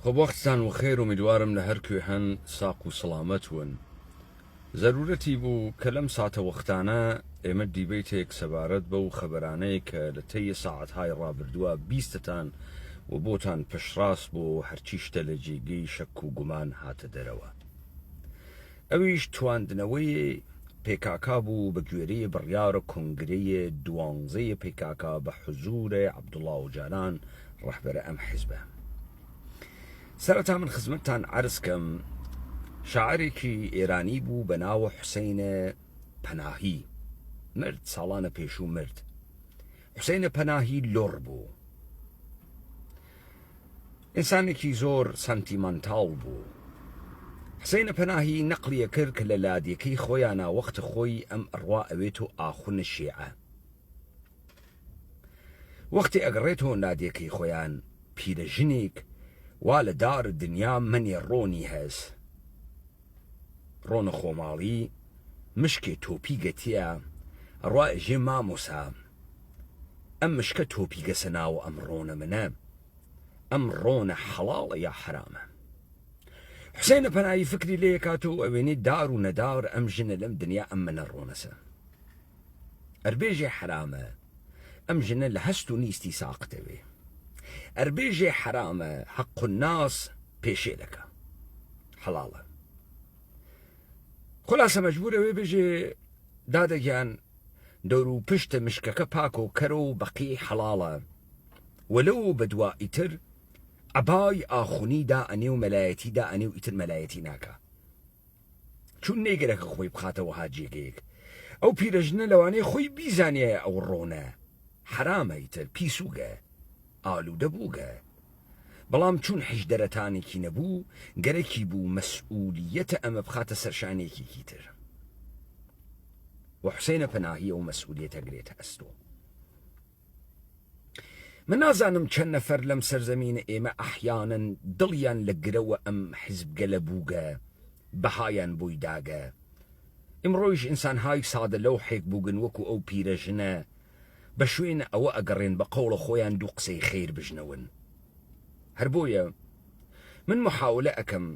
خب وەختتان وخێر و میدوارم لە هەرکوێ هەن ساق و سەلامەت ون. زەرورەتی بوو کە لەم ساتە وەختانە ئێمە دیبەیتێک سەبارەت بەو خەبەرانەیە کە لە تەیە ساعەتهای ڕابردووە بیستتان و بۆتان پشتڕاست بۆ هەرچی شتە لە جێگەی شەک و گومان هاتە دەرەوە. ئەویش تواندنەوەی پێکاکا بوو بە گوێرەی بڕیارە کۆنگرەیە دوانزەیە پێکاکا بە حزورە عەبدوڵڵا ئۆجاران ڕەهبەرە ئەم حیزبە. سەرەتا من خزمەتتان عەرز کەم شاعرێکی ئێرانی بوو بە ناوە حوسێنە پەناهی، مرد ساڵانە پێشوو مرد. حوسێنە پەناهی لۆڕ بوو، ئینسانێکی زۆر سەنتیمەنتاڵ بوو. حوسێنە پەناهی نەقلیە کرد کە لە لادیەکەی خۆیانە وەختە خۆی ئەم ئەڕوا ئەوێت و ئاخونە شیعە. وەختی ئەگەڕێتەوە لادیەکەی خۆیان پیرەژنێک وا لە دار دنیا منێ ڕۆنی هەز، ڕۆنە خۆماڵی مشکێ تۆپی گەتیە ڕوا ئەژێ مامۆسا ئەم مشکە تۆپی گەسە ناوە ئەم ڕۆنە منە، ئەم ڕۆنە حەڵاڵە یا حرامە. حوسێنە پەناهی فکری لێ کاتەوە ئەوێنێ دار و نەدار ئەم ژنە لەم دنیا ئەم منە ڕۆنەسە. ئەربێژێ حرامە ئەم ژنە لە هەست و نیستی ساقتەوێ، ئەربێژێ حرامە حەق الناس پێشێ دەکە حەڵاڵە. خلاصە مەجبورەوێ بێژێ دادەگیان دەور و پشتە مشکەکە پاکە و کەرە و بەقی حەڵاڵە، وەلەو بە دوائیتر ئەبای ئاخونی دائەنێ و مەلایەتی دائەنێ و ئیتر مەلایەتی ناکە، چون نێگەرەکە خۆی بخاتەوە هاجێگەیەک. ئەو پیرەژنە لەوانەیە خۆی بیزانێ ئەو ڕۆنە حرامە ئیتر پیسوگە ئالوودە بووگە، بەڵام چون حیشدەرەتانێکی نەبوو گەرەکی بوو مەسئولیەتە ئەمە بخاتە سەرشانێکێکی تر. و حوسێنە پەناهی ئەو مەسئولیەتە گرێتە ئەستۆ. من نازانم چەند نەفەر لەم سەرزەمینە ئێمە ئەحیانەن دڵیان لە گرەوە ئەم حیزبگە لە بووگە بەهایان بۆی داگە. ئیمڕۆیش ئینسانهای سادە لەو حێک بووگن وەکو ئەو پیرەژنە بە شوێنە ئەوە ئەگەڕێن بە قەوڵە خۆیان دوو قسەی خێر بژنەون. هەر بۆیە من محاولە ئەەکەم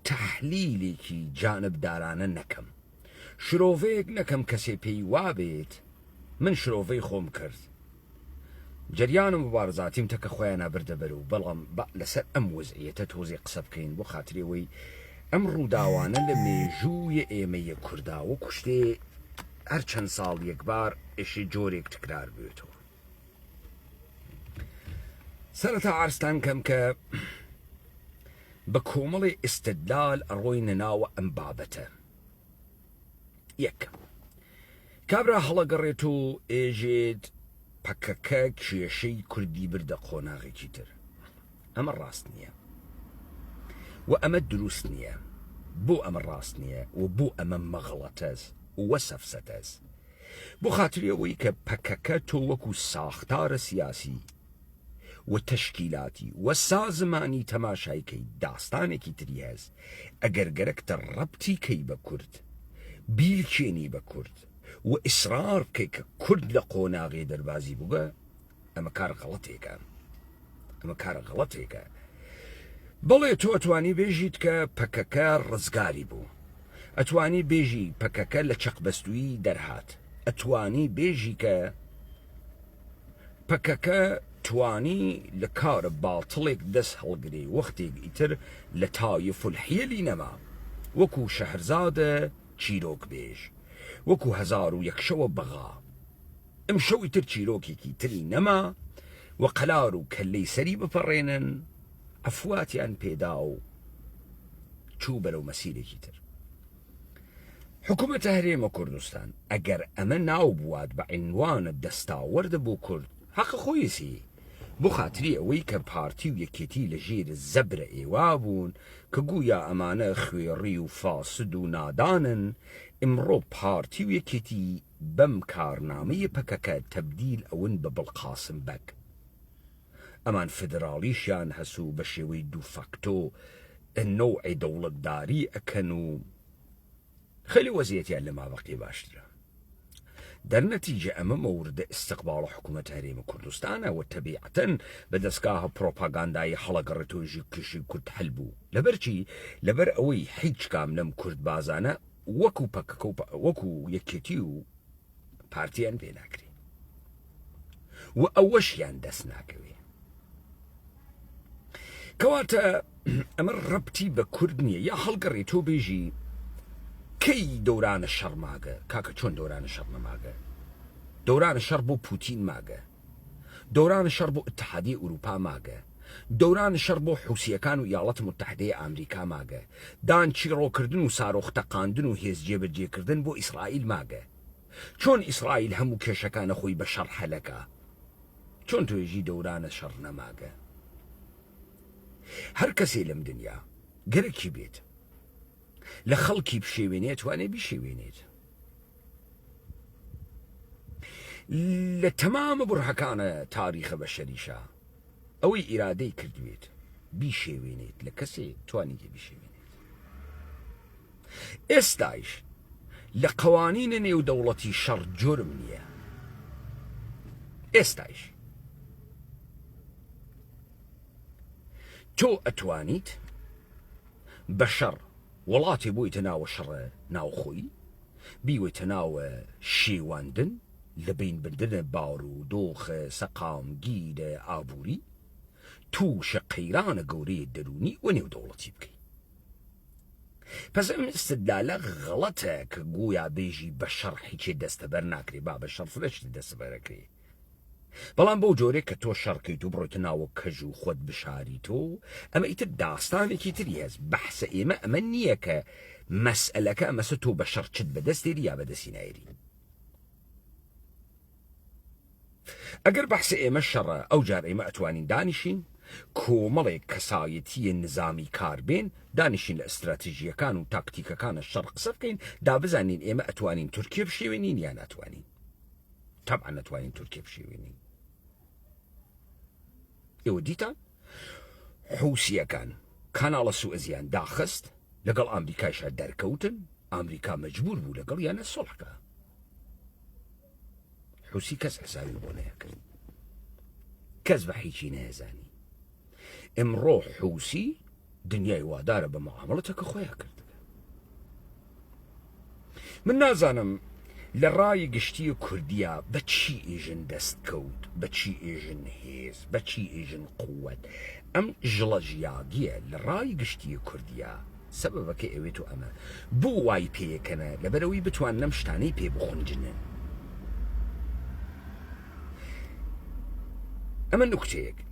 تەحلیلێکی جانبدارانە نەکەم، شرۆڤەیەک نەکەم کەسێ پێی وابێت من شرۆڤەی خۆم کرد. جەریان و مبارزاتیم تەکە خۆیان نابردە بەرەو، بەڵام لەسەر ئەم وەزعیەتە تۆزێ قسە بکەین بۆ خاترەوەی ئەم ڕووداوانە لە مێژوویە ئێمەیە کووردا وەکو شتێ هەر چەند ساڵ یەکبار ئێشی جۆرێک تکرار بێتەوە. سەرەتا عەرزتان کەم کە بە کۆمەڵی ئیستدلال ئەڕۆینە ناوە ئەم بابەتە. یەک، کابرا هەڵەگەڕێت و ئێژێت پەکەکە کێشەی کوردی بردە قۆناغێکی تر. ئەمە ڕاست نییە و ئەمە دروست نییە. بۆ ئەمە ڕاست نییە و بۆ ئەمە مەغڵەتەز وە سەفسەتەز، بۆ خاتریەوەی کە پەکەکە تۆ وەکو ساختارە سیاسی و تەشکیلاتی و سازمانی تەماشایکەی داستانێکی تری هەز ئەگەر گەرەکتە ڕەبتی کەی بە کورد، بیلکێنی بە کورد و ئیسرار بکەی کە کورد لە قۆناغی دەربازی بووگە، ئەمە کار غەڵەتێکە. ئەمە کارە غەڵەتێکە. بەڵێ تۆ ئەتوانی بێژیت کە پەکەکە ڕزگاری بوو، ئەتوانی بێژی پەکەکە لە چەقبەستووی دەرهات، ئەتوانی بێژی کە پەکەکە توانی لە کارە باڵتڵێک دەست هەڵگرێ وەختێک ئیتر لە تایف الحیلی نەما، وەکو شەهرزادە چیرۆک بێژ، وەکو 1001 بەغا. ئەم شەو ئیتر چیرۆکێکی تری نەما و قەلار و کەلەی سەری بپەڕێنن، ئەفواتیان پێدا و چوو بەرەو مەسیرێکی تر. حکوومەتە هەرێمە کوردستان ئەگەر ئەمە ناو بوات بە عنوانە دەستاوەردە بۆ کورد، حەقە خۆیسی بۆ خاتری ئەوەی کە پارتی و یەکێتی لە ژێر زەبرە ئێوا بوون کە گویا ئەمانە خوێڕی و فاسد و نادانن، ئمڕۆ پارتی و یەکێتی بەم کارنامەیە پەکەکە تەبدیل ئەون بە بڵقاسم بەک. ئەمان فدرالیشیان هەسوو بە شێوەی دوو فەکتۆ نەوعی دەوڵەتداری ئەکەن و خەلی وەزیەتیان لە مابەقی باشترە. دەرنەتیجە ئەمە مەوردە استقبال حکوومەت هەرێمی کوردستانە و تەبیعەتەن بە دەستگاهە پرۆپاگاندای هەڵەگەڕێتۆژی کشی کورد هەل بوو لەبەرچی لەبەر ئەوەی هیچ کام لەم کورد بازانە وەکو یەکێتی و پارتیان پێ ناکرێ و ئەوەشیان دەست ناکەوێ کەواتە ئەمە ڕەبتی بە کورد نییە یا هەڵگەڕێتۆ بێژی کەی دەورانە شەڕ ماگە کاکە چۆن دەورانە شەڕ نەماگە دەورانە شەڕ بۆ پوتین ماگە دەورانە شەڕ بۆ ئیتحادیە ئوروپا ماگە دەورانە شەڕ بۆ حوسیەکان و یاڵەتە متحدەیە ئامریکا ماگە دانچیڕۆکردن و سارۆختەقاندن و هێز جێبەجێکردن بۆ ئیسرائیل ماگە چۆن ئیسرائیل هەموو کێشەکانە خۆی بە شەڕ هەلەکە چۆن توێژی دەورانە شەڕ نەماگە هەر کەسێ لەم دنیا گەرەکی بێت لە خەڵکی بشێوێنێت توانێ بیشێوێنێت لە تەمامە بڕحەکانە تاریخە بەشەریشە ئەوەی ئیرادەی کردوێت بیشێوێنێت لە کەسێ توانیگە بیشێوێنێت ئێستایش لە قەوانینە نێودەوڵەتی شەڕ جۆرم نییە ئێستایش تۆ ئەتوانیت بە شەڕ وڵاتی بۆیتە ناوە شەڕە ناوخۆی بیوەیتە ناوە شێواندن لە بینبردنە باڕ و دۆخە سەقام گیرە ئابووری تووشە قەیرانە گەورەیە دەرونی و نێودەوڵەتی بکەی پس ئەم استدلالە غەڵەتە کە گویا بێژی بە شەڕ هیچێ دەستەبەر ناکرێ با بە شەڕ فرەشتی دەستەبەرەکرێ بەڵام بەو جۆرێک کە تۆ شەڕکەیت و بڕۆیتە ناوە کەژ و خۆت بشاری تۆ ئەمە ئیتر داستانێکی تری هەست بەحسە ئێمە ئەمە نییە کە مەسئلەکە ئەمەسە تۆ بە شەڕ چت بەدەستێری یا بەدەستی نایری ئەگەر بەحسە ئێمە شەڕە ئەو جار ئێمە ئەتوانین دانیشین کۆمەڵێک کەسایەتیە نظامی کاربێن دانیشین لە ئەستراتیژیەکان و تاکتیکەکانە شەڕ قسە بکەین دا بزانین ئێمە ئەتوانین تورکیە بشێوێنین یا ناتوانین طبعا نتوانین تورکیە بشێوێنین ئێوە دیتان حوسیەکان کاناڵە سوئزیان داخست لەگەڵ ئامریکایشە دەرکەوتن ئامریکا مەجبور بوو لەگەڵ یانە سۆڵحکە حوسی کەس حسابی بۆ نەیەکرد کەس بە هیچی نەهێزانی ئەمڕۆ حوسی دنیای وادارە بە مەعامەڵەتەکە خۆیان کردەکە من نازانم لە ڕای گشتی کوردیا بە چی ئێژن دەست کەوت بە چی ئێژن هێز بە چی ئێژن قووەت ئەم ژڵە ژیاگیە لە ڕای گشتی کوردیا سەبەبەکە ئەوێت و ئەمە بۆ وای پێیەکەنە لەبەرەوەی بتوان نەم شتانەی پێ بخونجنن ئەمە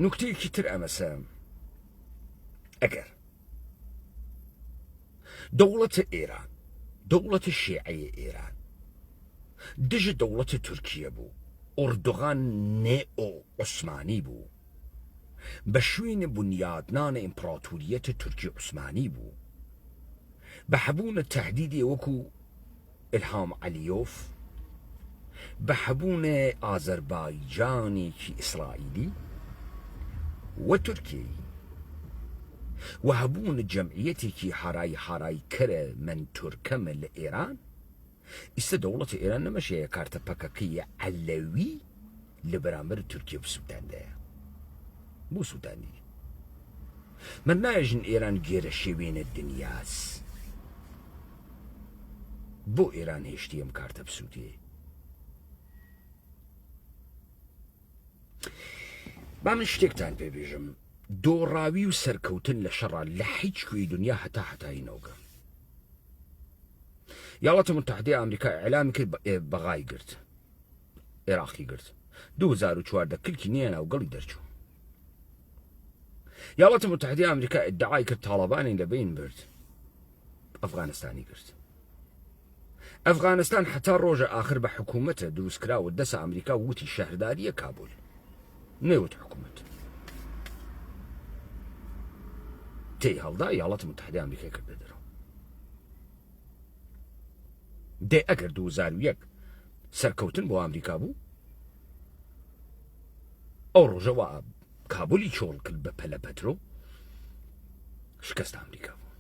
نوکتەیەکی تر ئەمەسە ئەگەر دەوڵەتە ئێران دەوڵەتە شیعەیە ئێران دژە دەوڵەتە تورکیە بوو ئۆردوغان نێئۆ عوسمانی بوو بە شوێنە بنیادنانە ئیمپراتوریەتە تورکی عوسمانی بوو بە هەبوونە تەهدیدێ وەکو ئیلهام عەلیۆف بە هەبوونە ئازەربایجانێکی ئیسرائیلی و تورکیی و هەبوونە جەمعیەتێکی هەرای کەرە من تورکەمە لە ئێران ئیستا دەوڵەتە ئێران نەمەشەیە کارتە پەکەکەیە عەلەوی لە بەرامبەر تورکیە بسووتاندەیە بۆ سووتاندی من نایژن ئێران گێرە شێوێنە دنیاس بۆ ئێران هێشتی ئەم کارتە بسووتێ با من شتێکتان پێبێژم دۆڕاوی و سەرکەوتن لە شەڕە لە هیچ کوێی دنیا هەتایی نەوگە یاڵەتە متحدەی ئەمریکا ئیعلامی کرد بەغای گرت عێراقی گرت 2014 کلکی نییە ناوگەڵی دەرچوو یاڵەتە متحدەی ئەمریکا ئیدعای کرد تاڵەبانی لە بین برد ئەفغانستانی گرت ئەفغانستان حتا ڕۆژە ئاخر بە حکوومەتە دروستکراوە دەسە ئەمریکا وتی شەهرداریە کابول نەیوت حکوومەت تێی هەڵدا یاڵەتە متحدەی ئەمریکای کردە دەرەوە دێ ئەگەر 2001 سەرکەوتن بۆ ئەمریکا بوو ئەو ڕۆژەوە کابولی چۆڵ کرد بە پەلە پەترۆ شکست ئەمریکا بوو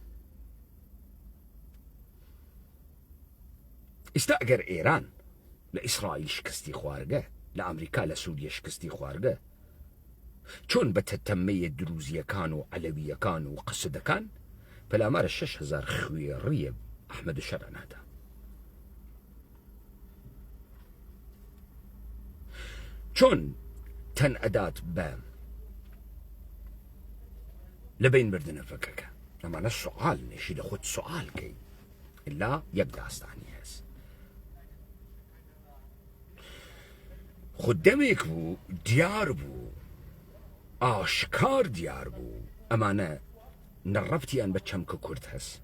ئێستا ئەگەر ئێران لإسرائيل شكستي خوارقة، لأمريكا لسوريا شكستي خوارقة. چون بتتمية دروزية كانوا علوية كانوا وقصد كان فلا مار 6000 خويرية أحمد الشرع هذا. چون تن أدات بام لبين بردنا فككة لما السؤال نشي لخد سؤال كي إلا يقداستاني هس خدامك بو ديار بو آشكار ديار بو أمانة نربتي أن بتشمك كرد هس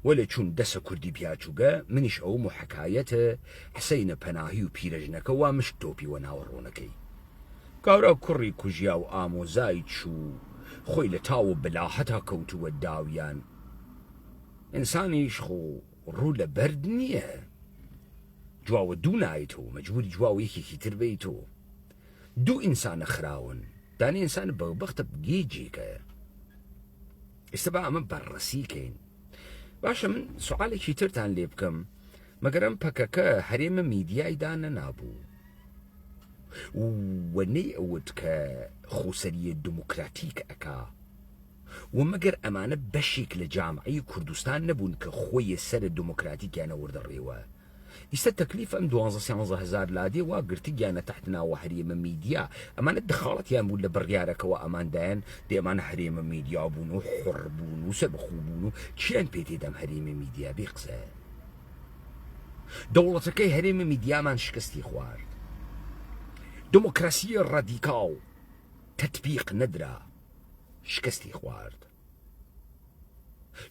ولا چون دس كردي بياچوغا منش أو محكايته حسين پناهي و بيرجنك وامش توبي وناورونكي كارا كري كجيا و آمو زايد شو خوي لتاو بلاحتا كوتو والداويان إنسانيش خو رولا برد نيه جواو دو نايتو مجبور جواو يكي كتر بيتو دو إنسان خراون داني إنسان بغبغت بجيجيكا استباع من برسيكين باشا من سؤالي شي ترتان لي بكم مقرم بكاكا حريم ميدياي دانا نابو وني أود كخوسرية ديمقراطيك أكا ومقر أمانة بشيك لجامعي كردستان نبون كخوي السر الديمقراطيك أنا ورد الريوة يستا تكليف أم 12,000 لادي واقرتي جانا تحتنا وحريم ميديا أمانة دخالت يا مول بريارك وأمان دان دي أمانة حريم ميديا بونو حربونو وسبخو بونو تشان بيتي دام حريم ميديا بيقصى دولتك حريم ميديا من شكستي خوار ديمقراطية راديكال تطبيق ندرة شكستي خوارد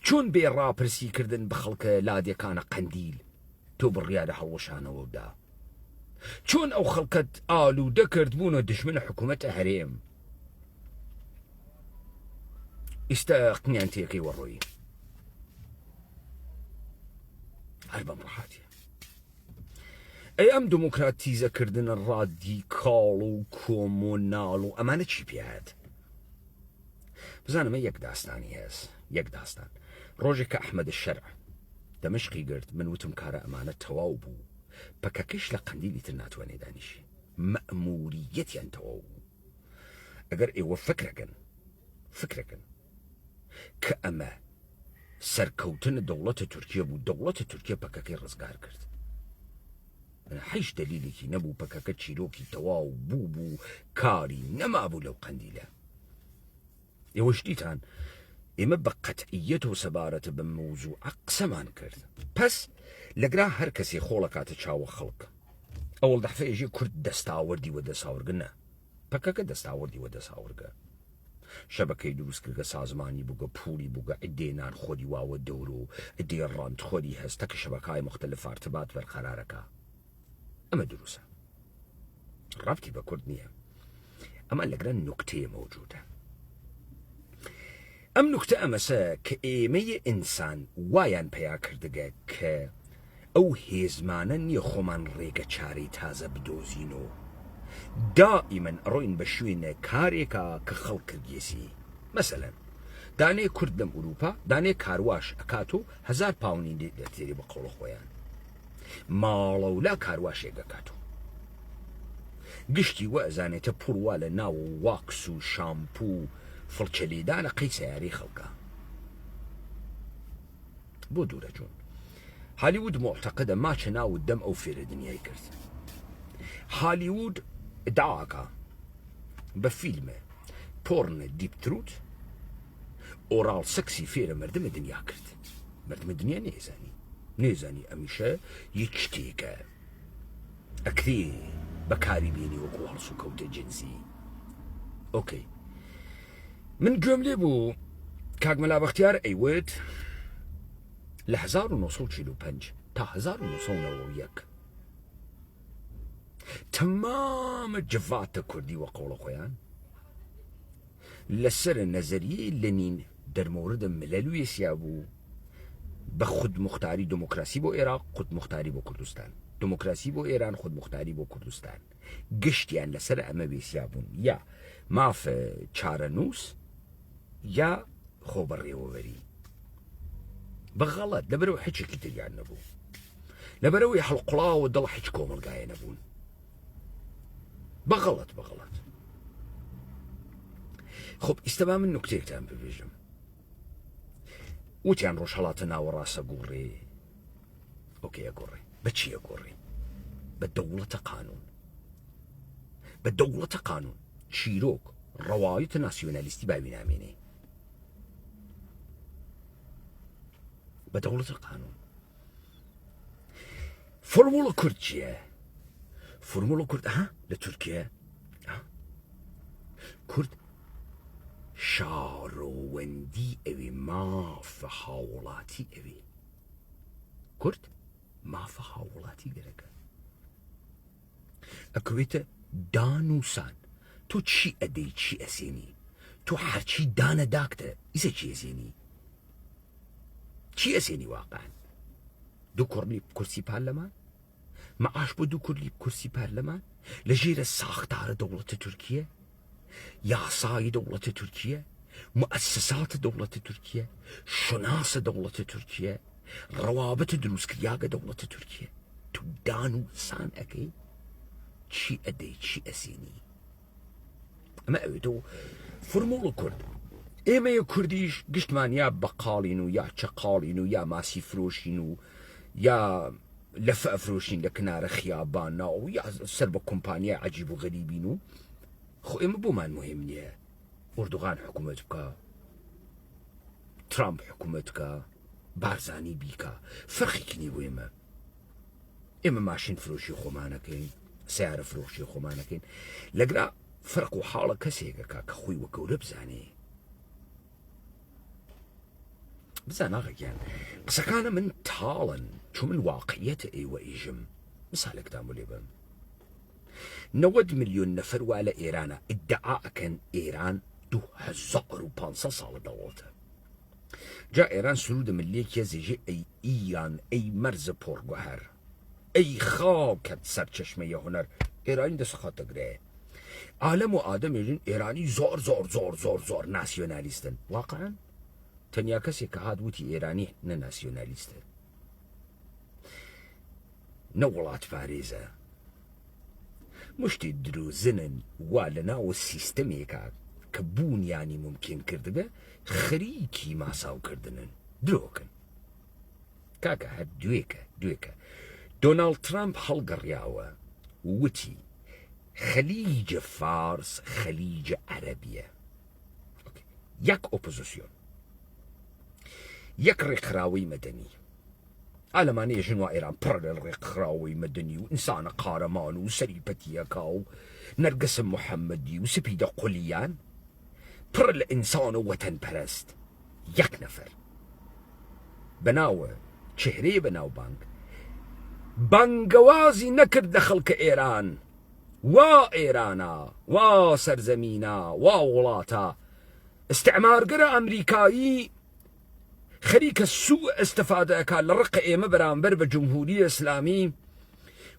چون بي رابرسي كردن بخلق لادي كان قنديل تو بالريادة حوشانة وبدا چون أو خلقت آلو دكرد بونو دشمن حكومة هريم استقني أنتيكي وروي هربا مرحاتي أيام ديمقراطيزة كردن الراديكال وكومونال وأمانة چي بياد بزانا ما يك داستاني هاس يك داستان روجك أحمد الشرع دمشقي قرد من وتم كارا أمانة تواوبو بكاكش لقنديلي تناتواني دانيشي مأموريتي أن تواوبو أقر إيوه فكركن كأما سركوتن دولة تركيا بو دولة تركيا بكاكي رزقار كرد أنا حيش دليلي كي نبو بكاكا تشيلوكي تواوبو بو كاري نما أبو لو قنديلة إيوه شديتان إما بقطعيته سبارة بموضوع أقسمان كرد بس لقرا هر كسي خولقات تشاو خلق أول دحفة يجي كرد دستاوردي ودساورقنا بكاكا دستاوردي ودساورقا شبكة دروس كرقا سازماني بوغا بولي بوغا عدي نار خودي واو الدورو عدي الرانت خودي هستك شبكاي مختلفة ارتباط بالقراركا أما دروسا رابطي بكرد نية أما لقرا نكتة موجودة أم نكتة أمسا كإيمي إنسان وايان بيا كردقا ك أو هيزمانا يخومان ريقا چاري تازا بدوزينو دائما أروين بشوين كاريكا كخلق كرجيسي مثلا داني كردم أوروبا داني كارواش أكاتو 1000 باونين دي بقول خويان مالو لا كارواش يقاكاتو قشتي وأزاني تبوروالا ناو واكسو شامبو فلچلي دانا قيسا ياري خلقا بودورة جون هوليوود معتقدة ما شناو الدم أو فير الدنيا يكرت هوليوود دعاكا بفيلم بورن ديب تروت أورال سكسي فير مردم الدنيا كرت مردم الدنيا نيزاني أميشا يشتيكا أكثير بكاري بيني وقوال سكوت جنسي أوكي من جملة بو كاغملا باختيار أيوت لحزار ونصول شيلو بنج تا 1901 تمام الجفات كردي وقول خويان لسر النظرية لنين در مورد مللو يسيابو بخود مختاري ديمقراسي بو عراق خود مختاري بو كردستان ديمقراسي بو إيران خود مختاري بو كردستان قشتيان لسر أما بيسيابون يا ما في چارنوس يا خوب الريووري بغلط دبرو حكي كتير يعني نبو لبروي حلقلا ودل حج كومل قاين ابون بغلط خب استبا من نكتيك تام ببيجم وتيان روش هلاتنا وراسا قوري اوكي اقوري بتشي اقوري بالدولة قانون شيروك رواية ناسيوناليستي باوي ناميني بدولة القانون فرمولا كردية لتركيا كرد شاروندي اوي ما فحاولاتي اوي كرد ما فحاولاتي قرقا اكويتا دانوسان تو تشي ادي تشي اسيني تو حرشي دانا داكتا إذا تشي اسيني تشي اسيني واقعا دوكر لي بكرسي برلمان معاش بو دوكر لي بكرسي برلمان لجير الساختار دولة تركيا ياساي دولة تركيا مؤسسات دولة تركيا شناس دولة تركيا روابط دروسكرياغ دولة تركيا تو دانو سان اكي تشي ادي تشي اسيني اما اويتو فرمول كرد ايما يا كرديش قشتمان يا بقالينو يا شقالينو يا ماسي فروشينو يا لفأ فروشين لكنار خيابانا ويا سربة كومبانيا عجيب وغريبينو خو ايما بومان مهم نيه اردوغان حكومتك ترامب حكومتك بارزاني بيكا فرقي كني ويما اما ماشين فروشي خومانكين سعر فروشي خومانكين لقرا فرق حالة كسيكا كخوي وكورة بزانا غيان قسكانا من تالن شو من واقعية ايوة ايجم مثالك دامو ليبن 90 مليون نفر وعلى ايران ادعاء كان ايران 2500 سال دولته جاء ايران سرود مليكيا زيجي اي ايان اي مرز بورغوهر اي خاكت سرچشمه هنر ايران دست خاطقره عالم و آدم يجن ايراني زور ناسيوناليستن واقعا تنيا كسي كهاد وتي ايراني ناسيوناليستن نولات فاريزة مشتي دروزنن والنا والسيستميكا كبون يعني ممكن كردبه خريكي ما ساو كردنن دروكن كاكا هاد دويكا دونالد ترامب حلق الرياوة وتي خليج فارس خليج عربية أوكي. يك أوبوزيسيون يك رقراوي مدني علمانية جنوا إيران برل رقراوي مدني وإنسان قارمان وسريبتي كاو نرقس محمدي وسبيد قليان برل إنسان وطن برست يك نفر بناوه شهري بناو بانقوازي نكر دخل كإيران وا سرزمينا وولاتا استعمار قرى أمريكاي خريك السوء استفادة كان لرق إيمة برانبر بجمهورية إسلامي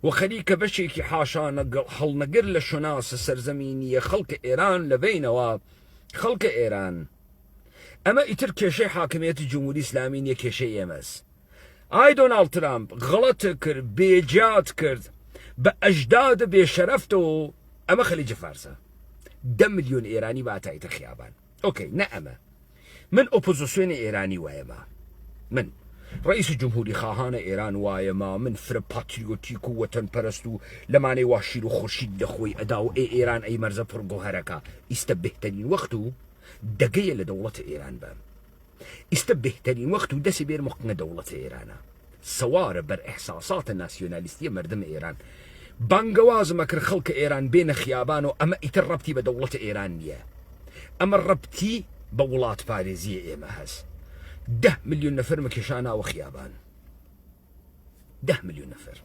وخريك بشيكي حاشا حل نقر لشناس السرزمينية خلق إيران لبينوا خلق إيران أما يترك شيء حاكمية الجمهورية الإسلامية كشيء يمس اي دونالد ترامب غلط كرد بيجات كرد بأجداد بشرفته اما خليج فارسة 10 مليون ايراني باتايت خيابان اوكي نعم من اوبوزيسيون ايراني وايما من رئيس الجمهوري خاهان ايران وايما من فر باتريوتيكو وطن پرستو لماني واشيرو خورشيد لخوي اداو ايران اي مرزا فرقو هركا استبهتنين وقتو دقية لدولة ايران بام استبهتنين وقتو دسي بير مقنع دولة ايران سوار بر احساسات الناسيوناليستية مردم ايران بانقواز مكر خلق ايران بين خيابانو اما اتربتي بدولة ايرانية اما الربتي بولات باريزية ايما هز 10 مليون نفر مكشانا وخيابان 10 مليون نفر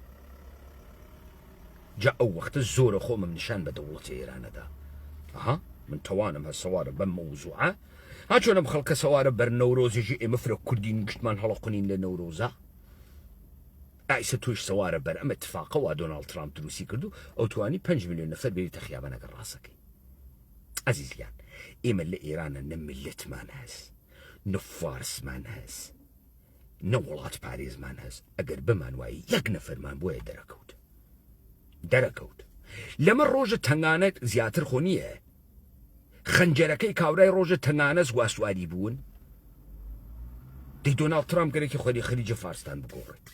جاء وقت الزور خو من نشان بدولة ايران دا من توانم هالسوارب بموزوعة هاچونا بخلق سوارب بر نوروز يجي مفرق كردين قشتمان هلقنين لنوروزا ايسا توش سوارب بر ام اتفاقه و دونالد ترامب دروسي كردو او تواني 5 مليون نفر بيري تخيابانا قراسكي عزيزيان ايما اللي ايرانا نملت مان هز نفارس مان هز نەوڵات پارێزمان هەست ئەگەر بمان وایە یەک نەفەرمان بۆیە دەرەکەوت لەمە ڕۆژە تەنگانە زیاتر خۆ نییە خەنجەرەکەی کاورای ڕۆژە تەنگانە زواسواری بوون دەی دۆناڵد ترامپ گەرێکی خۆری خەلیجە فارستان بگۆڕێت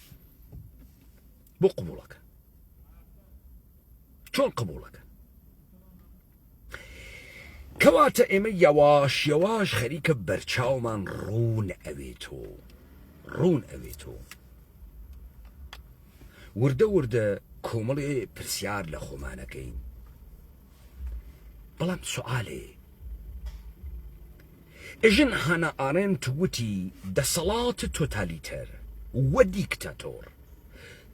بۆ قبوڵەکە چۆن قبوڵەکە کەواتە ئێمە یەواش خەریکە بەرچاومان ڕوون ئەوێتۆ وردە کۆمەڵێ پرسیار لە خۆمانەکەین بەڵام سوالێ ئێژن هانە ئارێنت وتی دەسەڵاتە تۆتالیتەر وە دیکتاتۆر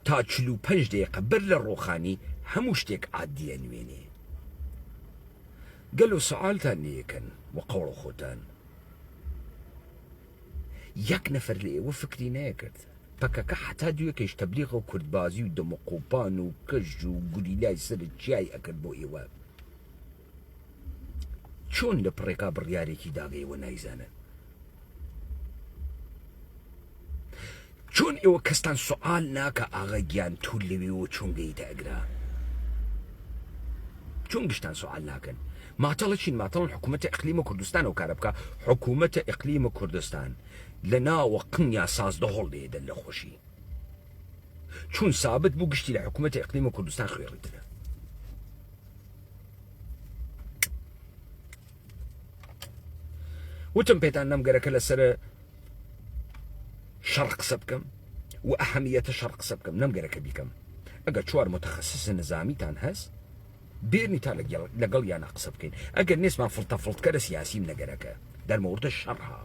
تا 45 دقیقە بەر لە ڕۆخانی هەموو شتێک عادیە نوێنێ گەلو سوالتان نیەکەن وە قەوڵ خۆتان یەک نەفەر لە ئێوە فکری نەیەکرد پەکەکە حتا دوێکەش تەبلیغ و کوردبازی و دەمەقۆپان و کەژ و گوریلای سرت چیای ئەکرد بۆ ئێوە چۆن لە پڕێکا بڕیارێکی داگەیەوە نایزانن چۆن ئێوە کەستان سوال ناکە ئاغا گیان توول لەوێەوە چۆن گەیتە ئەگرا چۆن گشتان سوال ناکەن ماتەڵە چین ماتەڵن حکوومەتە ئیقلیمە کوردستان و کارە بکە حکوومەتە ئیقلیمە کوردستان لە ناوە قنیا سازدە هەڵ دێدەن لە خۆشی چون سابت بوو گشتی لە حکوومەتە ئیقلیمە کوردستان خوێڕیترە وتم پێتان نەمگەرەکە لەسەر شەڕ قسە بکەم و ئەهەمیەتە شەڕ قسە بکەم نەمگەرەکە بیکەم ئەگەر 4 متەخەسیس نظامیتان هەست بێرنی تا لەگەڵ یانە قسە بکەین ئەگەر نێسمان فڵتەکەرە سیاسیم نەگەرەکە دەرمەوردە شەڕها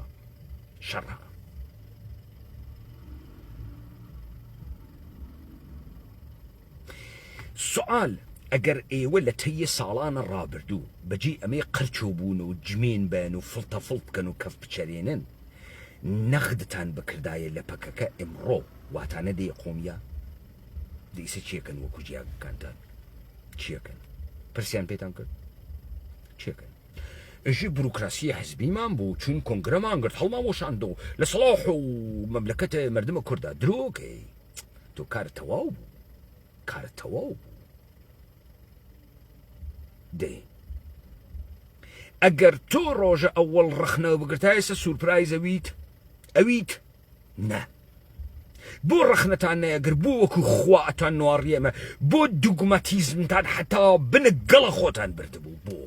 سوال ئەگەر ئێوە لە تەیە ساڵانە ڕابردوو بەجێ ئەمێ قەرچۆ بوون و جمێن بن و فڵتەفڵت بکەن و کەف بچەرێنن نەخدتان بکردایە لە پەکەکە ئەمڕۆ واتانە دێ قۆمیە دیسە چێکن وەکو جیاگەکانتان چیەکەن پرسیان پێتان کرد چێکن ئەژی بروکراسی حزبیمان بوو چون کۆنگرەمان گرت هەڵمان وەشاندە و لە سەڵاح و مەملەکەتە مردمە کووردا درۆکەی تۆ کارت تەواو بوو دێ ئەگەر تۆ ڕۆژە ئەوەڵ ڕەخنەوە بگرتایسە سورپرایز ئەویت نە بۆ ڕەخنەتان نەیەگر بۆ وەکو خواءتان نواڕیێمە بۆ دوگمەتیزمتان حتا بنە گەڵە خۆتان بردبوو بۆ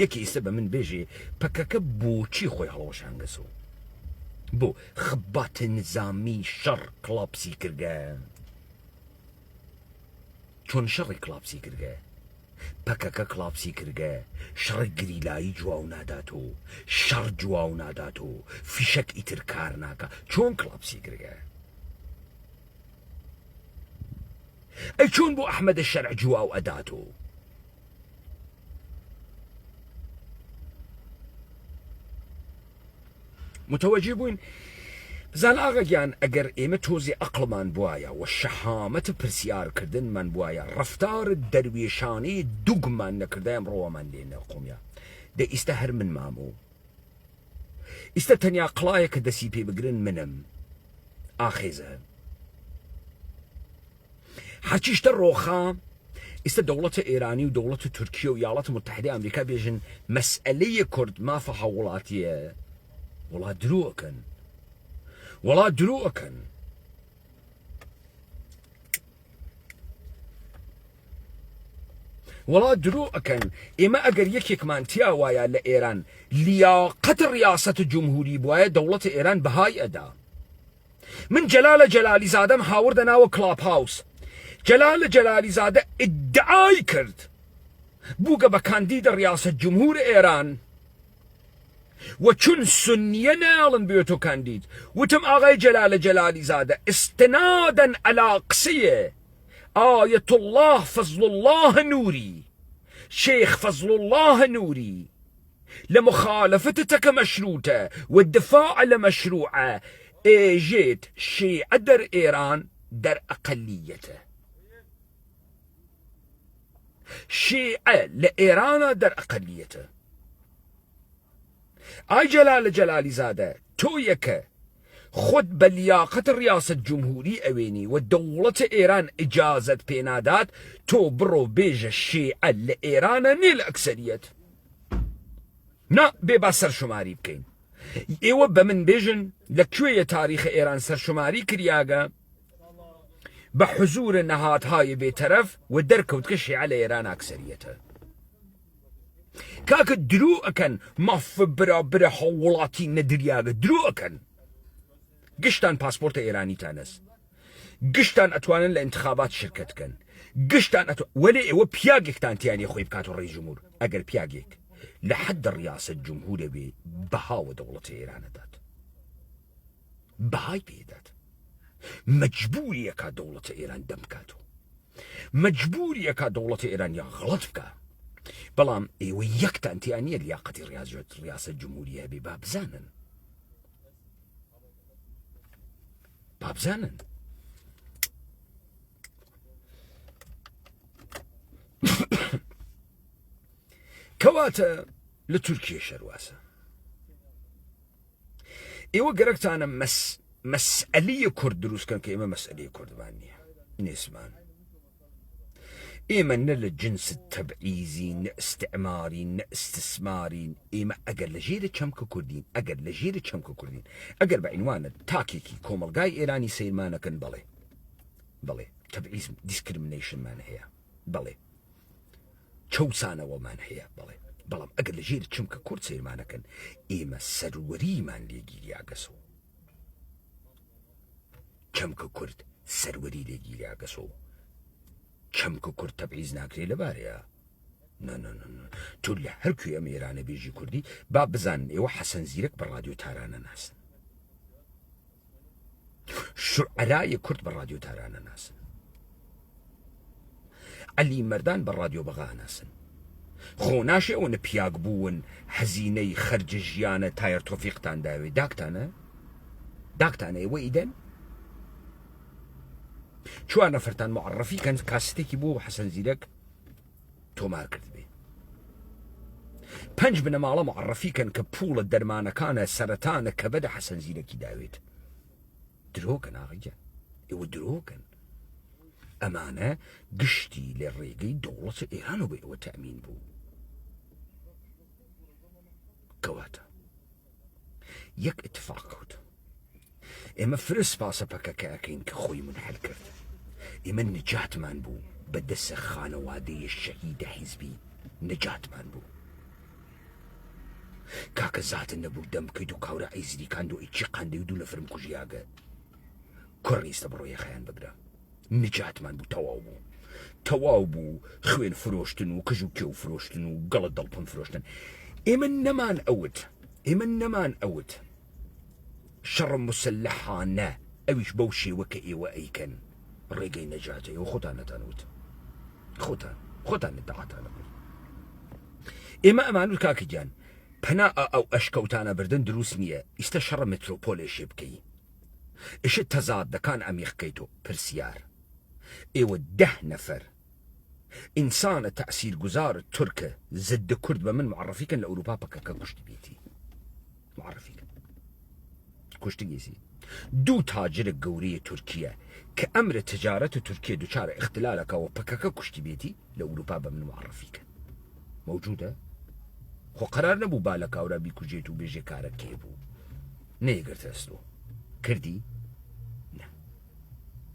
یەکی ئێستا بە من بێژێ پەکەکە بۆچی خۆی هەڵەوەشانگەسەوە بۆ خباتە نظامی شەڕ کڵاپسی کردگە چۆن شەڕی کڵاپسی کردگە پەکەکە کڵاپسی کردگە شەڕی گریلایی جواو ناداتۆ شەڕ جواو ناداتۆ فیشەک ئیتر کار ناکە چۆن کڵاپسی کردگە ئەی چۆن بۆ ئەحمەدە شەرع جواو ئەداتۆ متوەجه بووین زان ئاغاگیان ئەگەر ئێمە تۆزی ئەقڵمان بواە و شەهامەتە پرسیارکردنمان بواە ڕەفتار دەروێشانەی دوگمان نەکردایان ڕۆوەمان لێنە قۆمیا دە ئیستا هەر من مامۆ ئیستا تەنیا قڵایە کە دەسی پێ بگرن منم ئاخێزە هەرچیشتە ڕۆخا ئیستا دەوڵەتە ئێرانی و دەوڵەتە تورکیە و یاڵەتە متحدەی ئەمریکا بێژن مەسئلەیە کورد مافە هەوڵاتیە وڵات درۆکەن ئێمە ئەگەر یەکێکمان تیا وایە لە ئێران لیاقەت ڕیاسەت جمهوری بواە دەوڵەتە ئێران بەهای ئەدا من جەلالە جەلالیزادەم هاوردە ناوە کلاپ هاوس جەلالە جەلالیزادە ئیدعای کرد بووگە بە کاندیدە ڕیاسەت جمهور ئێران و چون سنیە ناڵن بێتۆ کاندید وتم ئاغای جەلالە جەلالیزادە استنادەن ئەلا قسەیە ئایەت الله فەزل الله نوری شيخ فضل الله نوري لمخالفتك مشروطة والدفاع لمشروعة اجيت شيعة در ايران در اقليته شيعة لإيران در اقليته اي جلال جلالي زاده تو يكا خود بلياقة رئاسة جمهوري أويني والدولة إيران إجازة بينادات تو برو بيج الشيعة لإيران نيل أكثرية نا بيبا سرشماري بكين إيوه بمن بيجن لكوية تاريخ إيران سرشماري كرياغا بحضور النهات هاي بيترف ودركو تكشي على إيران أكثريته كاك درو أكن مف برا حولاتي ندرياغا درو أكن قشتان باسبورت إيراني تانس قشتان أتوانن لانتخابات شركت كان قشتان ولي وبياجيك تانتياني خوي بكاتو رئيس جمهور أجر بياجيك لحد الرئاسة الجمهورية بهاو دولة إيران دات بهاي بيدات مجبورية كدولة إيران دم كاتو مجبورية كدولة إيران يا غلط بكا بلام وياك تانتياني لياقة الرئاسة الجمهورية بباب زانن باب زانن كواتا لتركيا شرواسة إيوه قرقت أنا مسألية كرد دروس كان كإيما مسألية كرد بانية نسمان إيما للجنس التبعيزي استعماري استثماري إيما أقل لجيرة شمك كردين أقل لجيرة شمك كردين أقل بعنوان تاكيكي كومالقاي إيراني سير مانا كان بلي تبعيز discrimination مان هي بلي چوسانة ومان هي بلام أقل لجيرة شمك كرد سير مانا كان إيما سروري مان ليجي ياقسو شمك كرد سروري ليجي ياقسو شمك كرد تبعيز ناكري لباريا نا تقول له هركو يا ميران بيجي كردي باب بزان ايوه حسن زيرك بالراديو تارانا ناس شعراء كرد بالراديو تارانا ناس علي مردان بالراديو بغا ناس خوناشي اون بياق بون حزيني خرج جيانة تاير توفيق تان داوي داكتانا ايوه ايدن شو أنا فرتان معرفي كان كاستيكي بو حسن زيرك تومار كرد بي بنج بنا مالا معرفي كان كبول الدرمانة كان سرطان كبدا حسن زيرك داويت دروكن آغيجا ايو دروكن أمانة قشتي للريقي دولة إيران بيو تأمين بو كواتا يك اتفاقوت إما فرس باسا بكا كاكين كخوي من حل كرد إما نجات مان بو بدس خانوادي الشهيدة حزبي نجات مان بو كاكا ذات النبو دم كيدو كاورا عيزدي كاندو إيشي قاندو يدو لفرم كجياغا كوري استبرو يا خيان بقرا نجات مان بو تواو خوين فروشتنو كجو كيو فروشتنو قلط دلبن فروشتن إما نمان أوت شر مسلحانا اويش بوشي وكئي وايكن ريقي نجاتي وخطانا تانوت خطان الدعاتانا اما امانو كاكي جان بناء او اشكوتانا بردن دروسنية استشر متروبولي شبكي اش التزاد كان عميق كيتو برسيار ايو 10 نفر انسان تأثير جزار التركة زد كرد بمن معرفي كان لأوروبا بكا كشت بيتي معرفي كان كشت جيسي دو تاجر الجورية تركيا كأمر تجارة تركيا دوشار اختلالك وبكاكا كشتي بيتي لأوروبا بمن معرفيك موجودة خو قرار نبو بالك أورا بيكو جيتو بيجي كارك كيبو نيقر تسلو كردي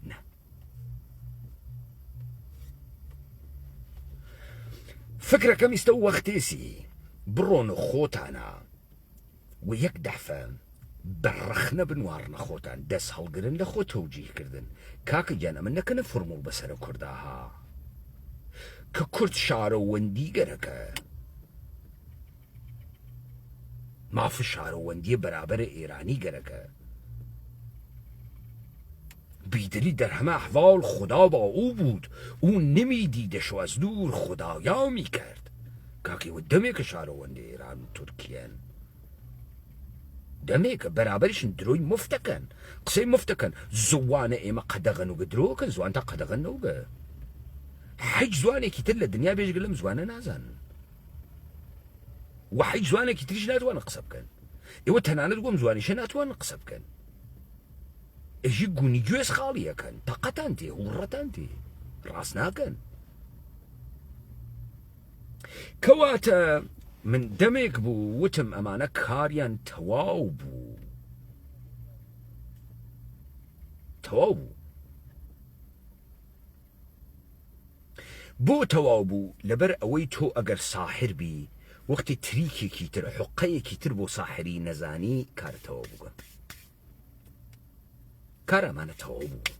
نا فكرة كم يستوى وقتيسي برون خوتانا ويك دحفة برخنا بنوارنا خوتان دس هالقرن لخو توجيه كردن كاك جانا منك نفرمو بسر كرداها ككرد شارو وندي قركا ما في شارو وندي برابر ايراني قركا بیدلی در همه احوال خدا با او بود. او نمیدیدش و از دور خدایا میکرد. کاکی و دمی که شاروند ایران و ترکیان دمی که برابرشن دروی مفتکن قصی مفتکن زوانه ایما قدغن و قدرو کن زوان تا قدغن نوگه حج زوانه کی تل الدنيا بيش قلم زوانه نازن وحج زوانه کی تريش ناتوان قصب كن ايوه تناند قوم زوانه شناتوان قصب كن ئەژی گونی گوێز خاڵیەکەن تەقەتان تێ هوڕەتان تێ ڕاست ناکەن. کەواتە من دەمێک بوو وتم ئەمانە کاریان تەواو بوو بۆ تەواو بوو لەبەر ئەوەی تۆ ئەگەر ساحر بی وەختی تریکێکی تر حقەیەکی تر بۆ ساحری نەزانی کارتەوە بووگە کارەمانە تەواو بوو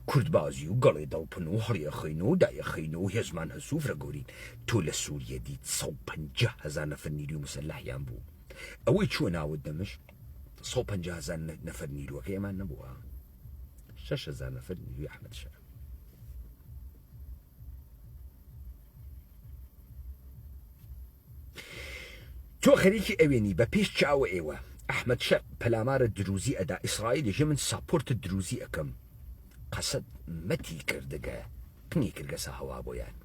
کوردبازی و گەڵێ دەڵپن و هەڵیەخەین و دایەخەین و هێزمان هەسوفرە گەورین تۆ لە سووریە دیت 150,000 نەفەر نیروی مسلحیان بوو ئەوەی چووە ناوت دەمش 150,000 نەفەر نیروەکە ئێمان نەبووە 6,000 نەفەر نیروی ئەحمەد شەر تۆ خەریکی ئەوێنی بە پێش چاوە ئێوە ئەحمەد شەر پەلامارە دروزی ئەدا ئیسرائیل ژە من ساپۆرتە دروزی ئەەکەم قەسەد مەتی کردگە پنی کردگە سا هەوا بۆیان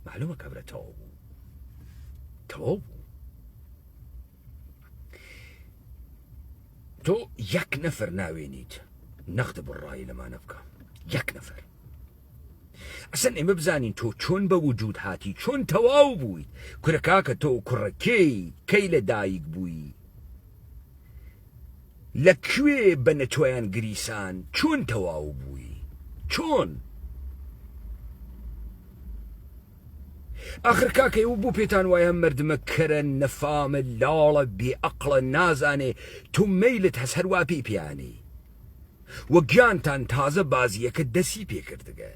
معلومە کەبرە تەواو بوو تۆ یەک نەفەر ناوێنیت نەخت بڕایی لەمانە بکە یەک نەفەر ئەسەن ئێمە بزانین تۆ چۆن بە وجود هاتی چۆن تەواو بوویت کورە کاکە تۆ کوڕەکەی کەی لە دایک بووی لەکوێ بە نەتۆیان گریسان چۆن تەواو بووی چۆن ئاخر کاکە ئێوە بوو پێتان وایە مردمە کەرە نەفامە لاڵە بێعەقڵە نازانێ تۆ مەیلت هەس هەروە پێی پیانی وە گیانتان تازە بازیەکە دەسی پێکردگە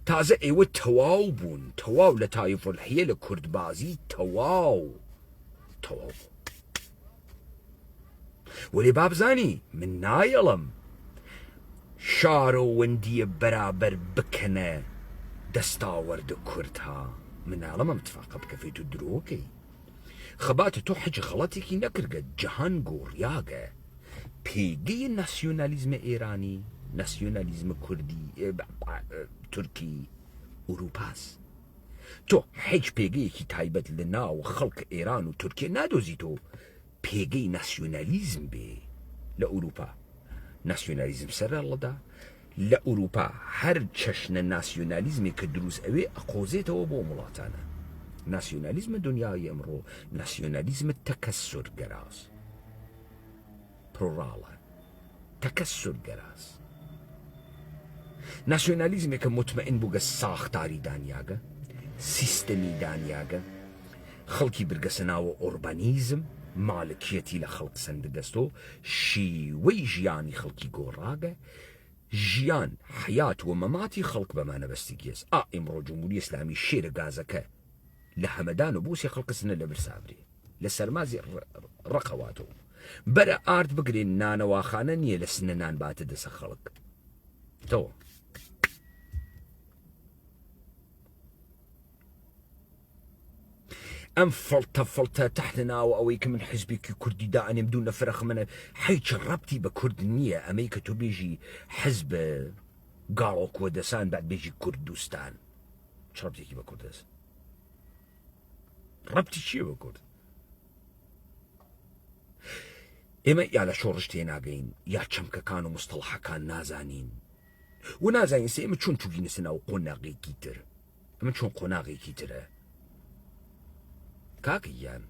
تازە ئێوە تەواو بوون تەواو لە تایفۆلحیە لە کوردبازی تەواو وەلێ بابزانی من نایەڵم شارە وەندیە بەرابەر بکەنە دەستاوەردە کوردها من ناڵم ئەم تفاقە بکەفێت و درۆکەی خەباتە تۆ حەج غەڵەتێکی نەکردگە جەهان گۆڕیاگە پێگەی ناسیۆنالیزمە ئێرانی ناسیۆنالیزمە کوردی تورکی ئوروپاس تۆ هیچ پێگەیەکی تایبەت لە ناو خەڵک ئێران و تورکیە نادۆزیتەوە پێگەی ناسیۆنالیزم بێ لە ئوروپا ناسیۆنالیزم سەرڕەڵەدا لە ئوروپا هەر چەشنە ناسیۆنالیزمی کە دروست ئەوێ ئەقۆزێتەوە بۆ وڵاتانە ناسیۆنالیزمە دنیای ئەمڕۆ ناسیۆنالیزمە تەکەسورگەراز پرۆڕاڵە تەکەسورگەراز ناسیۆنالیزمێکە مطمئن بووگە ساختاری دانیاگە سیستەمی دانیاگە خەڵکی برگەسە ناوە ئۆربانیزم مالکیەتی لە خەڵک سەندەدەستۆ شیوەی ژیانی خەڵکی گۆڕاگە ژیان حیات و مەماتی خەڵک بەمانە بەستی گێز ئیمڕۆ جمهوری ئیسلامی شێرە گازەکە لە هەمەدان و بوسی خەڵکسنە لە برسابرێ لە سەرمازی ڕقەواتەوە بەرە ئارد بگرێن نانەواخانە نییە لە سنە نان باتە دەسە خەڵک تۆ ئەم فڵتە تەحت ناوە ئەوەی کە من حزبێکی کوردی دائنێم دوو نەفرە خمنە هیچ ڕەبتی بە کورد نییە ئەمەی کە تۆ بێژی حزب گاڵۆ کۆدەسان بعد بێژی کوردستان چ ڕەبتێکی بە کوردەست ڕەبتی چییە بە کورد ئێمە یا لە شۆڕش تێناگەین یا چەمکەکان و مستەڵحەکان نازانین و نازانین سێ ئێمە چۆن چووگینەسە ناو قۆناغێکی تر ئەمە چۆن قۆناغێکی ترە کاکەیان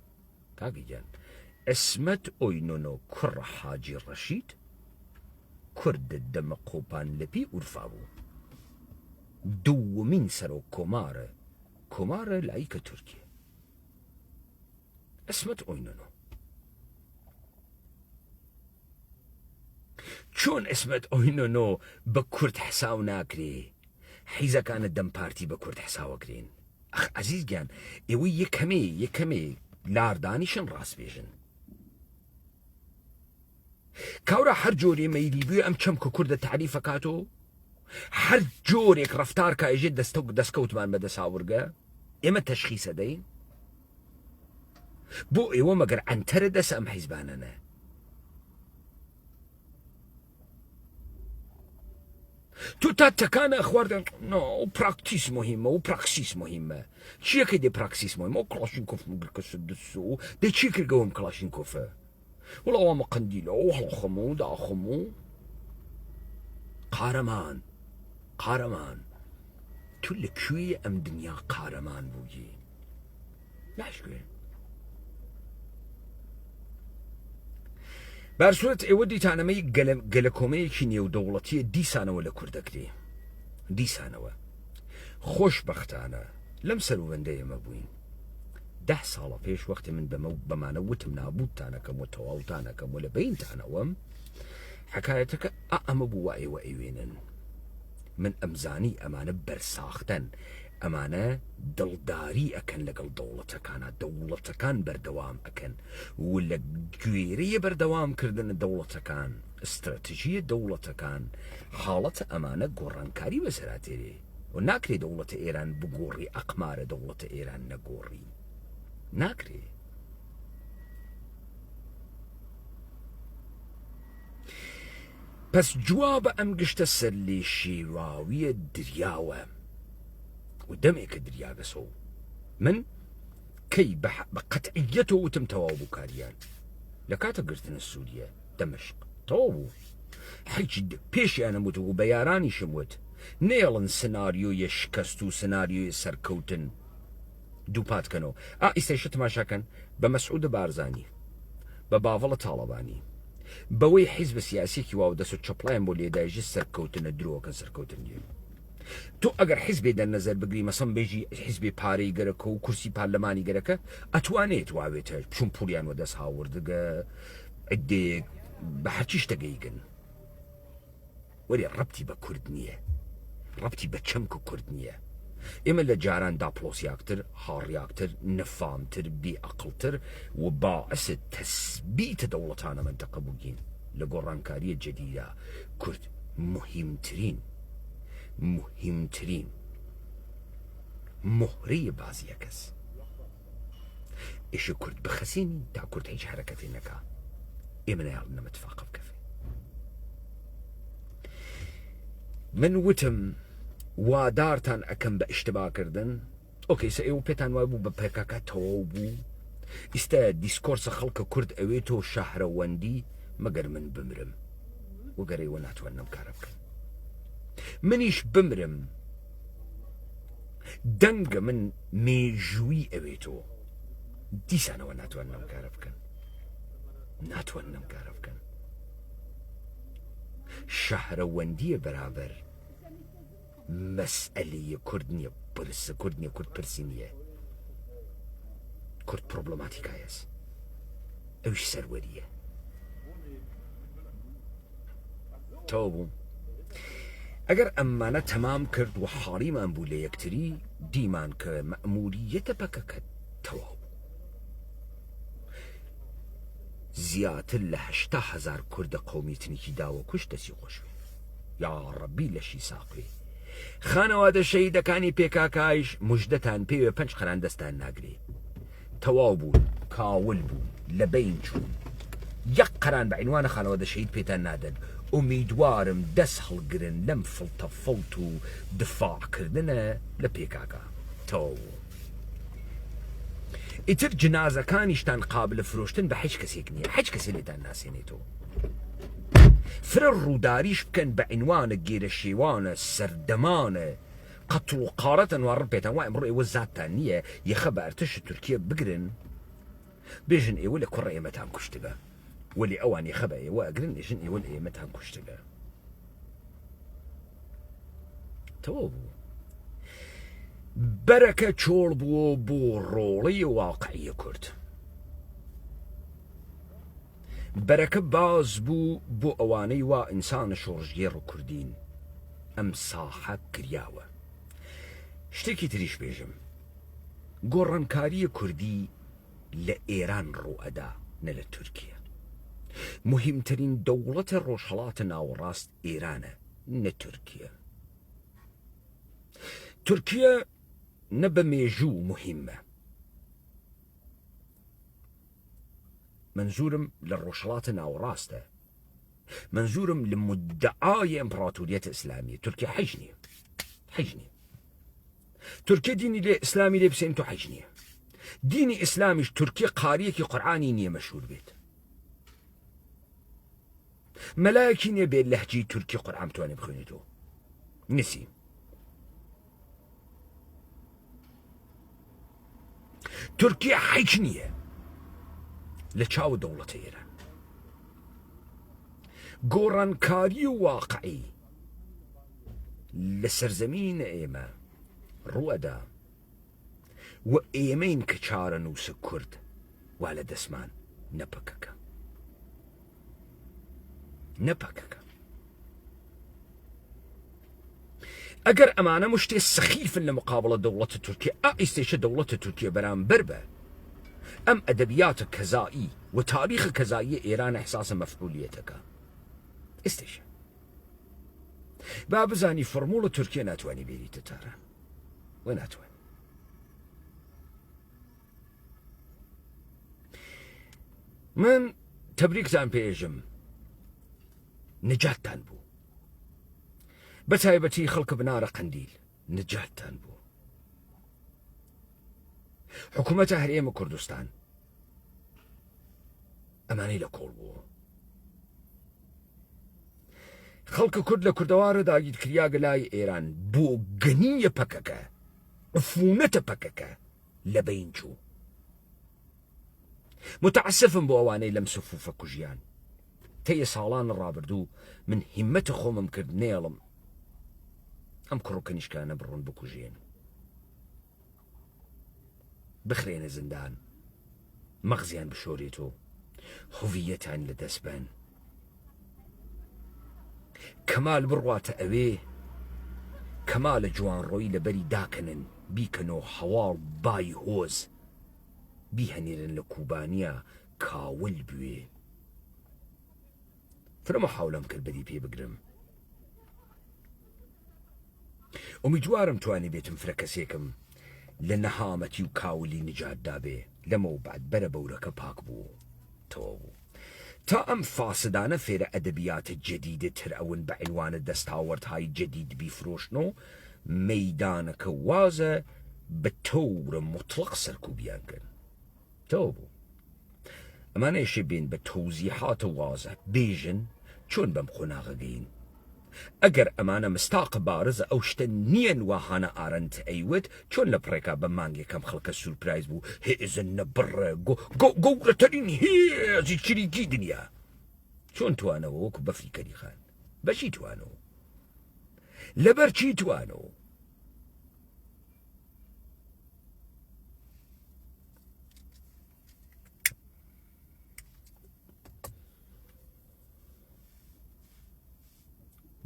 ئەسمەت ئۆینۆنۆ کوڕە حاجی ڕەشید کوردە دەمە قۆپان لەپی ئورفا بوو دووەمین سەرۆک کۆمارە لایکە تورکیە ئەسمەت ئۆینۆنۆ چۆن ئەسمەت ئۆینۆنۆ بە کورد حساو ناکرێ حیزەکانە دەم پارتی بە کورد حساوەکرێن ئەخ عەزیز گیان ئێوە یەکەمێ لاردانیشن ڕاستبێژن کاورە هەر جۆرێ مەیلی بوێ ئەم چەمکە کوردە تعریفەکاتۆ هەر جۆرێک ڕەفتار کایژێت دەستکەوتمان بە دەساورگە ئێمە تەشخیسە دەین بۆ ئێوە مەگەر ئەنتەرە دەس ئەم حیزبانەنە تو تاتەکانە خواردن و پراکتیس مهمە و پراکسیس مهمە چیەکەی دێ پراکسیس مهمە و کڵاشینکۆف مگرکە سدس و دێ چی کردگەوەم کڵاشینکۆفە وڵەوە قەندیلەوە هەڵخەمە و داخەم و قارەمان تو لەکوێ ئەم دنیا قارەمان بووی ناشکوێ بارسوورەت ئێوە دیتانەمەی گەلە کۆمەیەکی نێودەوڵەتیە دیسانەوە لە کوردەکرێ دیسانەوە خۆشبەختانە لەم سەروبەندەی ئێمە بووین 10 ساڵە پێش وەختی من بەمانە وتم نابوودتانەکەم و تەواوتانەکەم و لە بینتانەوەم حکایەتەکە ئەمە بوو وا ئێوە ئەیوێنن من ئەمزانی ئەمانە بەرساختن ئەمانە دڵداری ئەکەن لەگەڵ دەوڵەتەکانە دەوڵەتەکان بەردەوام ئەکەن و لە گوێرەیە بەردەوامکردن دەوڵەتەکان استراتیژیە دەوڵەتەکان حاڵەتە ئەمانە گۆڕانکاری بەسەراتێرێ و ناکرێ دەوڵەتە ئێران بگۆڕی ئەقمارە دەوڵەتە ئێران نەگۆڕی ناکرێ پس جوابە ئەم گشتە سەر لێ شێواویە دریاوە و دەمێکە دریاگەسەوە من کەی بە قەتعیەتەوە وتم تەواو بوو کاریان لە کاتە گرتنە سووریە دەمەشق تەواو بوو حیچ پێشیانم وت و بە یارانیشم وت نێڵن سناریۆیە شکەست و سناریۆیە سەرکەوتن دووپاتکەنەوە ئیسێشە تەماشاکەن بە مەسعود بارزانی بە باڤەڵە تاڵەبانی بەوەی حیزب سیاسێکی واو دەست و چەپڵیان بۆ لێداژی سەرکەوتنە درۆکە سەرکەوتن نیە تۆ ئەگەر حیزبێ دەرنەزەر بگری مەسەڵ بێژی حیزبێ پارەی گەرەکە و کورسی پارلەمانی گەرەکە ئەتوانێت واوێتە چون پوریان وەدەست هاوردگە عدێک بە هەرچی شتەگەیگن وەرێ ڕەبتی بە کورد نییە ڕەبتی بە چەمک و کورد نییە ئێمە لە جاران داپلۆسیاکتر هاڕیاکتر نەفامتر بێعەقڵتر و باعث تەسبیتە دەوڵەتانە منتەقە بووگین لە گۆڕانکاریە جەدیدە کورد مهمترین مهرەیە بازیە کەس ئێشە کورد بخەسێنی تا کورد هیچ حرەکەتی نەکا ئێمە نەیاڵ نەمەتفاقە بکەفێ من وتم وادارتان ئەکەم بە ئیشتباکردن ئۆکەی سە ئێوە پێتان وای بوو بە پێکاکە تەواو بوو ئیستا دیسکۆرسە خەڵکە کورد ئەوێتەوە شەهرەوەندی مەگەر من بمرم وەگەرەوە ناتوانم کارە بکەم منیش بمرم دەنگە من مێژووی ئەوێتەوە دیسانەوە ناتوانم کارە بکەن شەهرەوەندیە بەرابەر مەسئلەیە کورد نییە پرسە کورد نییە کورد پرسی نییە کورد پرۆبلەماتیکایەس ئەوش سەروەریە تەواو بووم ئەگەر ئەمانە تەمام کرد و حاڵیمان بوو لە یەکتری دیمان کە مەئموریەتە پەکەکە تەواو زیاتر لە 80,000 کوردە قەومیتنێکی داوە کوشت دەسی خۆشوێ یا ڕەبی لەشی ساقوێ خانەوادە شەهیدەکانی پێکاکایش موژدەتان پێوێ 5 قەران دەستان ناگرێ تەواو بوون کاول بوون لە بین چوون یەک قەران بە عینوانە خانەوادە شەهید پێتان نادەن ئومیدوارم دەست هەڵگرن لەم فڵتە فەڵت و دفاعکردنە لە پێکاکە تەواو ئیتر جنازەکانیشتان قابلە فرۆشتن بە هیچ کەسێک نییە هیچ کەسێ لێتان ناسێنێتەوە فرە ڕووداریش بکەن بە عینوانە گێرە شێوانە سەردەمانە قەتڵ و قارەتەن وارڕ پێتان وای ئەمڕۆ ئێوە زاتتان نییە یەخە بە ئەرتەشە تورکیە بگرن بێژن ئێوە لە کوڕە ئێمەتان کوشتگە وەلی ئەوان یەخە بە ئێوە ئەگرن ئێژن ئێوە لە ئێمەتان کوشتگە تەواو بوو بەرەکە چۆڵ بووە بۆ ڕۆڵەی واقعیە کورد بەرەکە باز بوو بۆ ئەوانەی وا ئینسانە شۆڕژگێڕ و کوردین ئەم ساحە کریاوە شتێکی تریش بێژم گۆڕانکاریە کوردی لە ئێران ڕوئەدا نە لە تورکیە مهمترین دەوڵەتە ڕۆژهەڵاتە ناوەڕاست ئێرانە نە تورکیە تورکیە نە بە مێژوو مهمە منزورم لە ڕۆژهەڵاتە ناوەڕاستە منزورم لە مدعای ئەمپراتوریەتە ئیسلامیە تورکیە حەیج نییە تورکیە دینی لێ ئیسلامی لێ بسێن تۆ حەیج نییە دینی ئیسلامیش تورکیە قاریەکی قورئانی نییە مەشهور بێت مەلایەکی نییە بێت لەهجەی تورکی قورئان بتوانێت بخوێنێتەوە نسی تورکیا حیچ نییە لە چاوە دەوڵەتە ئێران گۆڕانکاری و واقعی لە سەرزەمینە ئێمە ڕوەدا و ئێمەین کە چارە نووسە کورد وا لە دەسمان نەپەکەکە ئەگەر ئەمانە مشتێ سەخیفن لە مقابڵە دەوڵەتە تورکیا ئیستێشە دەوڵەتە تورکیا بەرامبەر بە ئەم ئەدەبیاتە کەزایی و تاریخە کەزایی ئێران ئەحساسە مەفعولیەتەکە ئێستێشە با بزانی فۆرموڵە تورکیا ناتوانانی بێریتە تارە و ناتوانێت من تەبریکتان پێژم نجاتتان بوو بە تایبەتی خەڵکە بنارە قەندیل نجاتتان بوو حکوومەتە هەرێمە کوردستان ئەمانەی لە کۆڵ بووە خەڵکە کورد لە کوردەوارە داگیرکریا گەلای ئێران بۆ گەنیە پەکەکە عفونەتە پەکەکە لە بین چوو متعسفم بۆ ئەوانەی لەم سفوفە کوژیان تەیە ساڵان ڕابردوو من هیممەتە خۆمم کرد نێڵم ئەم کوڕکەنیشکانە بڕۆن بکوژێن بخرێنە زندان مەغزیان بشۆرێتەوە هوڤیەتان لە دەست بن کەمال بڕواتە ئەوێ کەمالە جوانڕۆیی لەبەری داکەنن بیکەنەوە هەواڵ بای هۆز بیهەنێرن لە کوبانیا کاول بوێ فرەمە حاولم کرد بەدی پێ بگرم ئومیدوارم توانی بێتم فرە کەسێکم لە نەهامەتی و کاولی نجات دابێ لەمە و بعد بەرە بەورەکە پاک بوو تەواو بوو تا ئەم فاسدانە فێرە ئەدەبیاتە جەدیدە تر ئەون بە عینوانە دەستاوەردهای جەدید بیفرۆشنەوە مەیدانەکە وازە بە تەورە مطلق سەرکوبیان کرد تەواو بوو ئەمانەیشە بێن بە تەوزیحاتە وازە بێژن چۆن بەم خۆناغەگەین ئەگەر ئەمانە مستاق بارزە ئەو شتە نییەن واهانە ئارەنت ئەیوت چۆن لە پڕێکا بە مانگێکم خەڵکە سورپرایز بوو هێزن نەبڕە گەورەترین هێزی چریکی دنیا چۆن توانەوە وەکو بەفری کەریخان بەچی توانەوە لەبەر چی توانەوە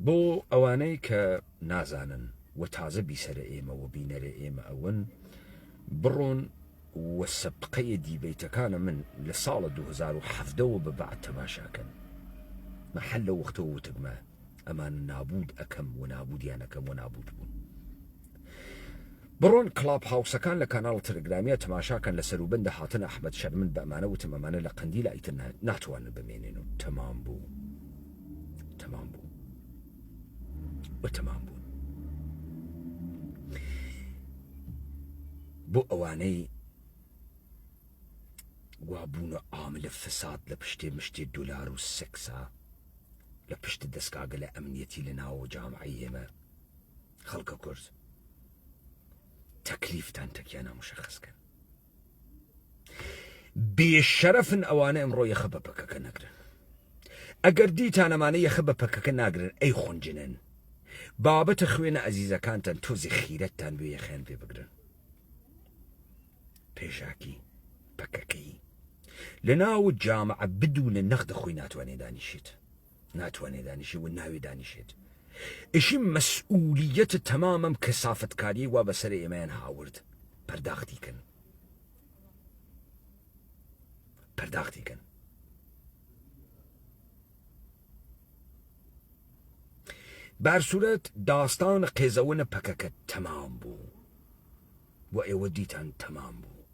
بۆ ئەوانەی کە نازانن و تازە بیسەرە ئێمە و بینەرە ئێمە ئەوەن بڕۆن وە سەبقەیە دیبەیتەکانە من لە ساڵە 2017ەوە بەبعد تەماشاکەن مەحەل لە وەختەوە وتگمە ئەمان نابود ئەەکەم و نابودیانەکەم و نابود بوون بڕۆن کڵاپ هاوسەکان لە کاناڵ تەلەگرامیە تەماشاکەن لە سەروبەندە هاتن ئەحمەد شەرمن بە ئەمانە وتم ئەمانە لە قەندیل ئیتر ناتوانن بمێنێن و تەمام بوو وتەمام بوون بۆ ئەوانەی وابوونە ئاملە فساد لە پشتێ مشتێ دولار و سەکسا لە پشت دەستگاگە لە ئەمنیەتی لە ناوە جامعی ئێمە خەڵکە کورد تەکلیفتان تەکیانە مشەخصکەن بێشەرەفن ئەوانە ئەمڕۆ یەخە بە پەکەکە نەگرن ئەگەر دیتان ئەمانە یەخە بە پەکەکە ناگرن ئەی خونجنن بابەتە خوێنە ئەزیزەکانتان تۆزی خیرەتتان بێ یەخیان پێ بگرن پێشاکی پەکەکەی لە ناو جامعە بدونە نەخدە خۆی ناتوانێ دانیشێت و ناوێ دانیشێت ئیشی مەسئولیەتە تەمامەم کەسافتکاری وا بەسەر ئێمەیان هاورد پەرداختی کەن بارسوورەت داستانە قێزەوەنە پەکەکە تەمام بوو و ئێوە دیتان تەمام بوو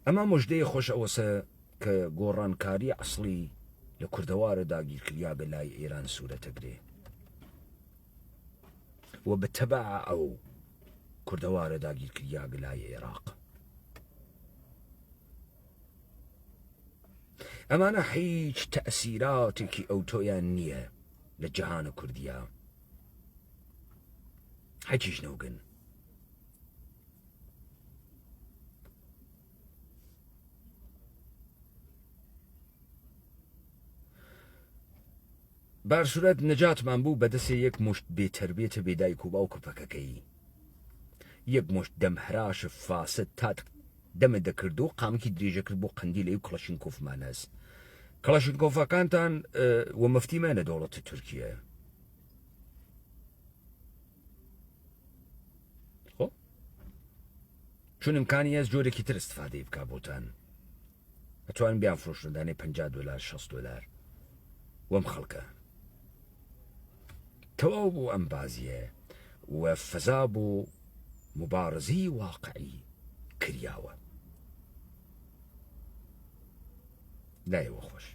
ئەمە مژدەیە خۆش ئەوەسە کە گۆڕانکاری ئەسڵی لە کوردەوارە داگیرکریا بە لای ئێران سوورەتەگرێ و بە تەبع ئەو کوردەوارە داگیرکریا بە لای عێراق ئەمانە هیچ تەئسیراتێکی ئەوتۆیان نییە لە جەهانە کوردیە، هەچیش نەوگن. بارسوورەت نەجاتمان بوو بەدەسێ یەک مشت بێتەربێتە بێدایک و باوکە پەکەکەی، یەک مشت دەمهراش فاسد تات دەمە دەکرد و قامکی درێژەکرد بۆ قەندیلەی و کڵەشینکۆفمان هەست. کڵەشینکۆفەکانتان وە مەفتیمانە دەوڵەتە تورکیە. خۆ چون ئیمکانی هەست جۆرێکی تر استفادەی بکا بۆتان، ئەتوانن بیان فرۆشتدانەی $50 $60 وەم خەڵکە تەواو بوو ئەم بازیە و فەزا بوو مبارزی واقعی کریاوە. لایەوە خۆش.